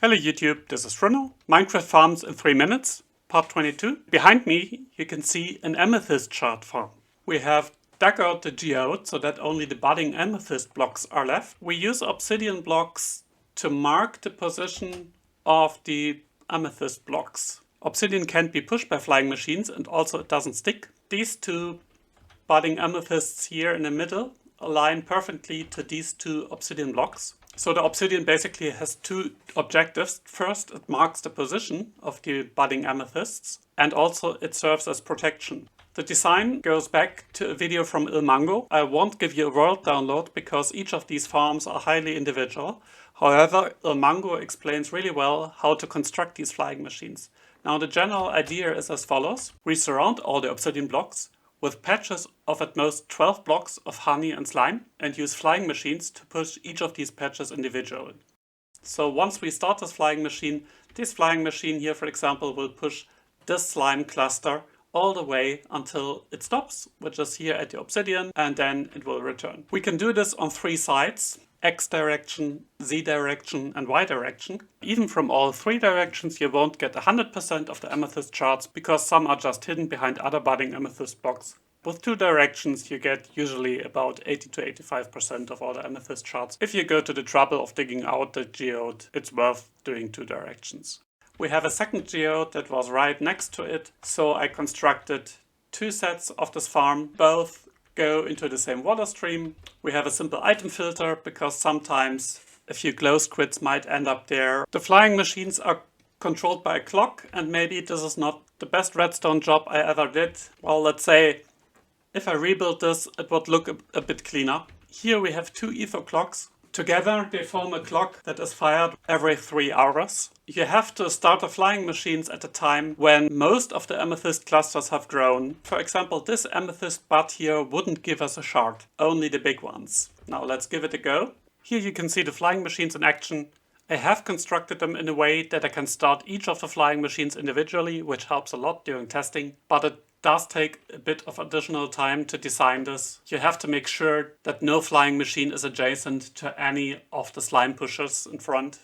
Hello YouTube, this is Bruno. Minecraft farms in 3 minutes, part 22. Behind me you can see an amethyst chart farm. We have dug out the geode so that only the budding amethyst blocks are left. We use obsidian blocks to mark the position of the amethyst blocks. Obsidian can't be pushed by flying machines and also it doesn't stick. These two budding amethysts here in the middle align perfectly to these two obsidian blocks. So the obsidian basically has two objectives. First, it marks the position of the budding amethysts, and also it serves as protection. The design goes back to a video from Ilmango. I won't give you a world download because each of these farms are highly individual. However, Ilmango explains really well how to construct these flying machines. Now the general idea is as follows. We surround all the obsidian blocks with patches of at most 12 blocks of honey and slime and use flying machines to push each of these patches individually. So once we start this flying machine here for example will push this slime cluster all the way until it stops, which is here at the obsidian, and then it will return. We can do this on 3 sides. X direction, Z direction and Y direction. Even from all 3 directions you won't get 100% of the amethyst charts because some are just hidden behind other budding amethyst blocks. With 2 directions you get usually about 80 to 85% of all the amethyst charts. If you go to the trouble of digging out the geode, it's worth doing 2 directions. We have a second geode that was right next to it, so I constructed 2 sets of this farm, both go into the same water stream. We have a simple item filter because sometimes a few glow squids might end up there. The flying machines are controlled by a clock, and maybe this is not the best redstone job I ever did. Well, let's say if I rebuild this it would look a bit cleaner. Here we have 2 ether clocks. Together they form a clock that is fired every 3 hours. You have to start the flying machines at a time when most of the amethyst clusters have grown. For example, this amethyst bud here wouldn't give us a shard, only the big ones. Now let's give it a go. Here you can see the flying machines in action. I have constructed them in a way that I can start each of the flying machines individually, which helps a lot during testing, but it does take a bit of additional time to design this. You have to make sure that no flying machine is adjacent to any of the slime pushers in front.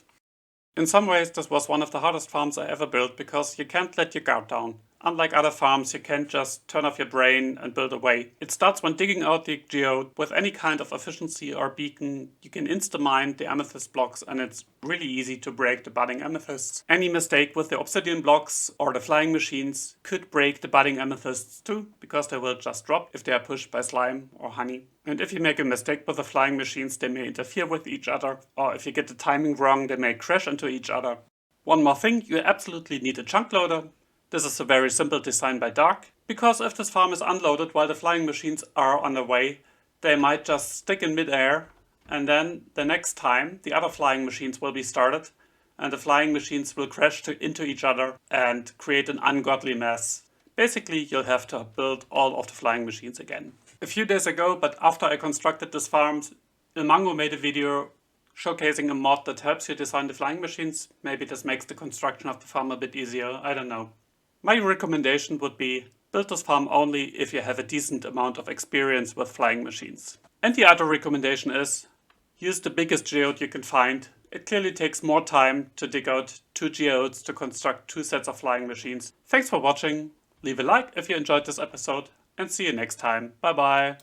In some ways this was one of the hardest farms I ever built because you can't let your guard down. Unlike other farms, you can't just turn off your brain and build away. It starts when digging out the geode. With any kind of efficiency or beacon, you can insta-mine the amethyst blocks and it's really easy to break the budding amethysts. Any mistake with the obsidian blocks or the flying machines could break the budding amethysts too, because they will just drop if they are pushed by slime or honey. And if you make a mistake with the flying machines, they may interfere with each other, or if you get the timing wrong, they may crash into each other. One more thing, you absolutely need a chunk loader. This is a very simple design by Dark, because if this farm is unloaded while the flying machines are on their way, they might just stick in midair, and then the next time the other flying machines will be started and the flying machines will crash into each other and create an ungodly mess. Basically you'll have to build all of the flying machines again. A few days ago, but after I constructed this farm, Ilmango made a video showcasing a mod that helps you design the flying machines. Maybe this makes the construction of the farm a bit easier, I don't know. My recommendation would be build this farm only if you have a decent amount of experience with flying machines. And the other recommendation is use the biggest geode you can find. It clearly takes more time to dig out 2 geodes to construct 2 sets of flying machines. Thanks for watching, leave a like if you enjoyed this episode, and see you next time. Bye bye!